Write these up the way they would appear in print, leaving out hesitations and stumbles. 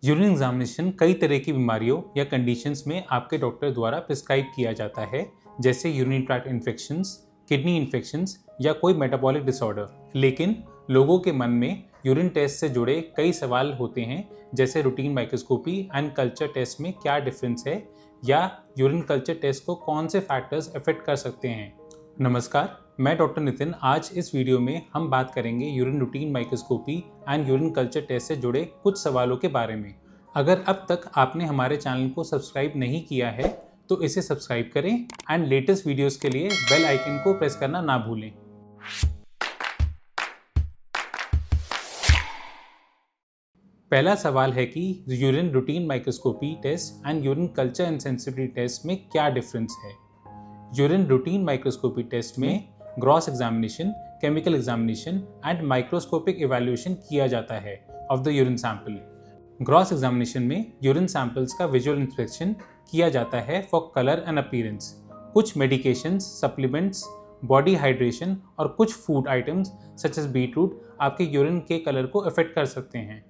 Urine examination कई तरह की बीमारियों या कंडीशंस में आपके डॉक्टर द्वारा प्रिस्क्राइब किया जाता है, जैसे urine tract infections, kidney infections या कोई मेटाबॉलिक डिसऑर्डर। लेकिन लोगों के मन में यूरिन टेस्ट से जुड़े कई सवाल होते हैं, जैसे routine microscopy and culture test में क्या डिफरेंस है, या यूरिन कल्चर टेस्ट को कौन से फैक्टर्स अफेक्ट कर सकते हैं। नमस्कार, मैं डॉक्टर नितिन। आज इस वीडियो में हम बात करेंगे urine routine microscopy and urine culture test से जुड़े कुछ सवालों के बारे में। अगर अब तक आपने हमारे चैनल को सब्सक्राइब नहीं किया है तो इसे सब्सक्राइब करें एंड लेटेस्ट वीडियोस के लिए बेल आइकन को प्रेस करना ना भूलें। पहला सवाल है कि urine routine microscopy test and urine culture and sensitivity test में क्या डिफरेंस है। यूरिन रूटीन माइक्रोस्कोपी टेस्ट में gross examination, chemical examination and microscopic evaluation किया जाता है of the urine sample. Gross examination में यूरिन सैंपल्स का विजुअल इंस्पेक्शन किया जाता है फॉर कलर एंड अपीयरेंस। कुछ मेडिकेशंस, सप्लीमेंट्स, बॉडी हाइड्रेशन और कुछ food items such as beetroot आपके यूरिन के कलर को अफेक्ट कर सकते हैं।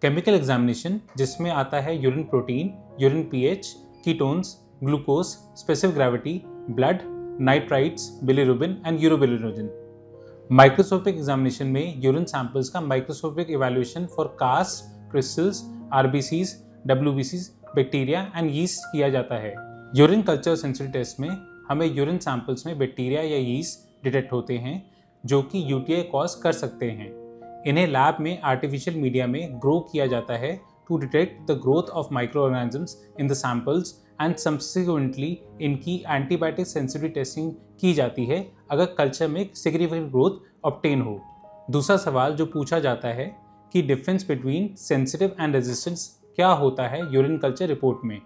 केमिकल एग्जामिनेशन, जिसमें आता है urine protein, urine pH, ketones, glucose, specific gravity, blood, nitrites, bilirubin and urobilinogen. Microscopic examination में यूरिन सैंपल्स का microscopic evaluation for cast, crystals, RBCs, डब्ल्यूबीसीज, बैक्टीरिया एंड यीस्ट किया जाता है। यूरिन कल्चर सेंसिटिविटी टेस्ट में हमें यूरिन सैंपल्स में bacteria या यीस्ट डिटेक्ट होते हैं जो कि यूटीआई कॉज कर सकते हैं। इन्हें लैब में आर्टिफिशियल मीडिया में ग्रो किया जाता है to detect the growth of micro organisms in the samples and subsequently इनकी एंटीबायोटिक सेंसिटिविटी टेस्टिंग की जाती है अगर कल्चर में सिग्निफिकेंट ग्रोथ ऑब्टेन हो। दूसरा सवाल जो पूछा जाता है कि difference between sensitive and resistance क्या होता है यूरिन कल्चर रिपोर्ट में।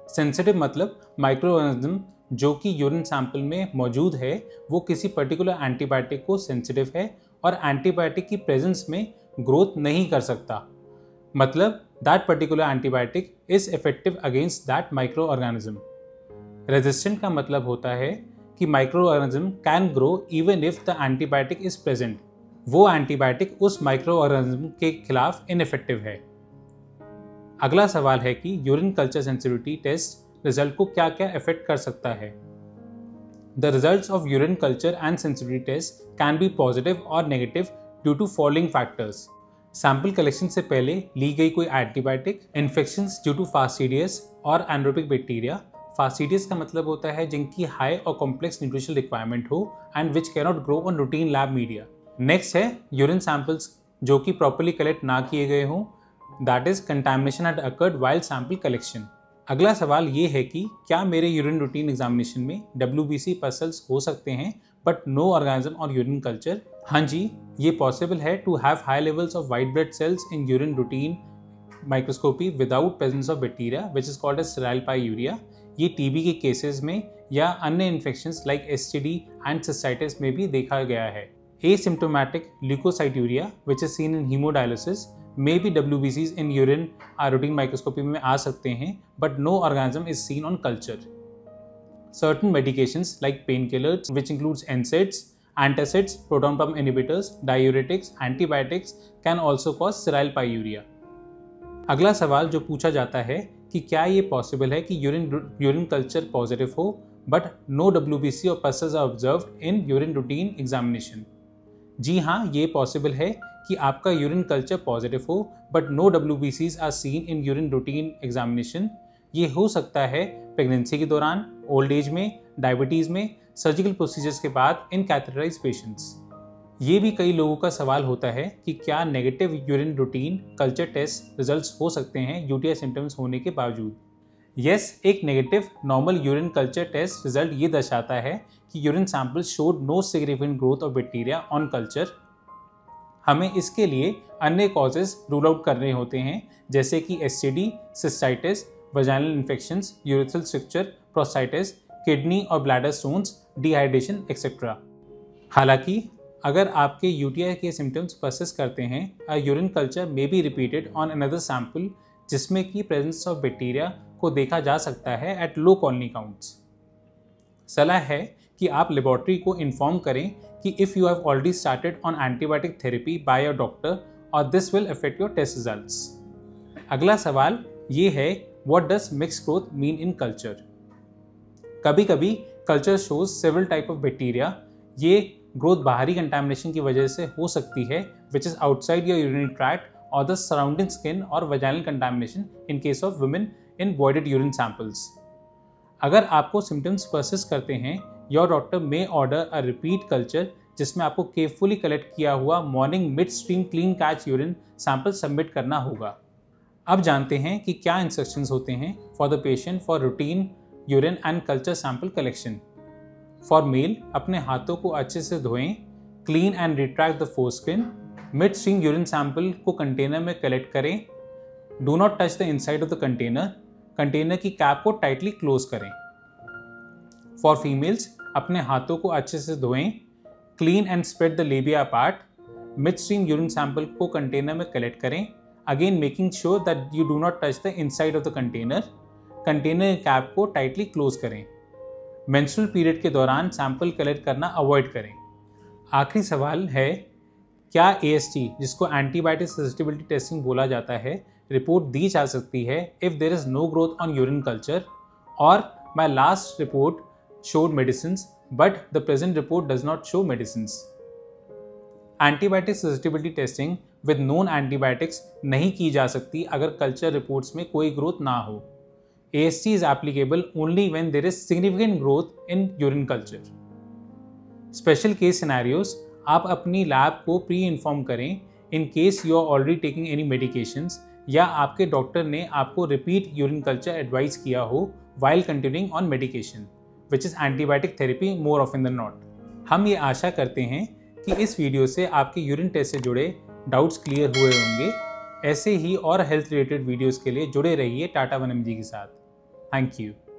सेंसिटिव मतलब माइक्रो ऑर्गेनिज्म जो कि यूरिन सैंपल में मौजूद है वो किसी पर्टिकुलर एंटीबायोटिक को सेंसिटिव है और एंटीबायोटिक की प्रेजेंस में ग्रोथ नहीं कर सकता। मतलब that particular antibiotic is effective against that microorganism. Resistant का मतलब होता है कि microorganism can grow even if the antibiotic is present. वो एंटीबायोटिक उस माइक्रोऑर्गेनिज्म के खिलाफ इनइफेक्टिव है। अगला सवाल है कि urine culture sensitivity test result को क्या क्या अफेक्ट कर सकता है। The results of urine culture and sensitivity test can be positive or negative due to following factors. Sample collection से पहले ली गई कोई antibiotic, infections due to fastidious और एनारोबिक बैक्टीरिया। फास्टिडियस का मतलब होता है जिनकी हाई और कॉम्प्लेक्स न्यूट्रिशनल रिक्वायरमेंट हो and which can not grow on routine lab media. Next है यूरिन सैंपल्स जो कि प्रॉपर्ली कलेक्ट ना किए गए हों, that is contamination had occurred while sample collection. अगला सवाल ये है कि क्या मेरे यूरिन रूटीन एग्जामिनेशन में WBC पसल्स हो सकते हैं बट नो ऑर्गेनिज्म और यूरिन कल्चर। हाँ जी, ये पॉसिबल है to have high levels of white blood cells in urine routine microscopy without presence of bacteria which is called as sterile pyuria. ये टीबी के केसेस में या अन्य infections like STD and cystitis में भी देखा गया है। Asymptomatic leukocyturia which is seen in haemodialysis may be WBCs in urine routine microscopy में आ सकते हैं but no organism is seen on culture. Certain medications like painkillers, which includes NSAIDs, antacids, proton pump inhibitors, diuretics, antibiotics, can also cause sterile pyuria. अगला सवाल जो पूछा जाता है कि क्या ये पॉसिबल है कि यूरिन कल्चर पॉजिटिव हो बट नो WBC और pus cells are observed in urine routine examination. जी हाँ, ये पॉसिबल है कि आपका यूरिन कल्चर पॉजिटिव हो but no WBCs are seen in urine routine examination. ये हो सकता है प्रेगनेंसी के दौरान, ओल्ड एज में, डायबिटीज़ में, सर्जिकल प्रोसीजर्स के बाद इन कैथेटराइज पेशेंट्स। ये भी कई लोगों का सवाल होता है कि क्या negative urine routine culture test results हो सकते हैं यूटीआई सिम्टम्स होने के बावजूद। यस, एक negative normal urine culture test result ये दर्शाता है कि urine sample showed no significant growth of bacteria on culture. हमें इसके लिए अन्य कॉजेज रूल आउट करने होते हैं, जैसे कि STD, cystitis, vaginal infections, urethral structure, प्रोस्टाइटिस, kidney और ब्लैडर स्टोन्स, डिहाइड्रेशन एक्सेट्रा। हालांकि अगर आपके यूटीआई के सिम्टम्स परसिस्ट करते हैं, urine culture may be repeated on another sample जिसमें कि प्रेजेंस ऑफ बैक्टीरिया को देखा जा सकता है एट लो कॉलोनी काउंट्स। सलाह है कि आप लेबोरेटरी को इन्फॉर्म करें कि if you have already started on antibiotic therapy by your doctor और this will affect your test results. अगला सवाल ये है, what does mixed growth mean in culture? कभी कभी culture shows several type of bacteria. ये ग्रोथ बाहरी contamination की वजह से हो सकती है, which is outside your urinary tract और द सराउंडिंग स्किन और vaginal contamination in case of women in voided urine samples. अगर आपको सिम्टम्स परसिस्ट करते हैं, your doctor may order a repeat culture जिसमें आपको केयरफुली कलेक्ट किया हुआ morning mid stream clean catch urine sample submit करना होगा। अब जानते हैं कि क्या इंस्ट्रक्शंस होते हैं for the patient for routine urine and culture sample collection. For male, अपने हाथों को अच्छे से धोएं, clean and retract the foreskin. Mid stream urine sample को कंटेनर में कलेक्ट करें। Do not touch the inside of the container. Container की कैप को टाइटली क्लोज करें। फॉर फीमेल्स, अपने हाथों को अच्छे से धोएं, clean and spread the labia apart. Mid stream urine sample को कंटेनर में कलेक्ट करें, again making sure that you do not touch the inside of the container. Container cap को टाइटली क्लोज करें। मेंस्ट्रुअल पीरियड के दौरान sample collect करना avoid करें। आखिरी सवाल है, क्या AST, जिसको एंटीबायोटिक ससेप्टिबिलिटी टेस्टिंग बोला जाता है, रिपोर्ट दी जा सकती है if there is no growth on urine culture और my last report showed medicines but the present report does not show medicines? Antibiotic susceptibility testing with known antibiotics नहीं की जा सकती अगर कल्चर रिपोर्ट्स में कोई ग्रोथ ना हो। AST is applicable only when there is significant growth in urine culture. Special case scenarios, आप अपनी लैब को प्री इन्फॉर्म करें in case you are already taking any medications या आपके डॉक्टर ने आपको रिपीट यूरिन कल्चर एडवाइस किया हो while continuing on medication, which is antibiotic therapy more often than not. हम ये आशा करते हैं कि इस वीडियो से आपके यूरिन टेस्ट से जुड़े डाउट्स क्लियर हुए होंगे। ऐसे ही और हेल्थ रिलेटेड वीडियोस के लिए जुड़े रहिए टाटा 1mg के साथ। Thank you.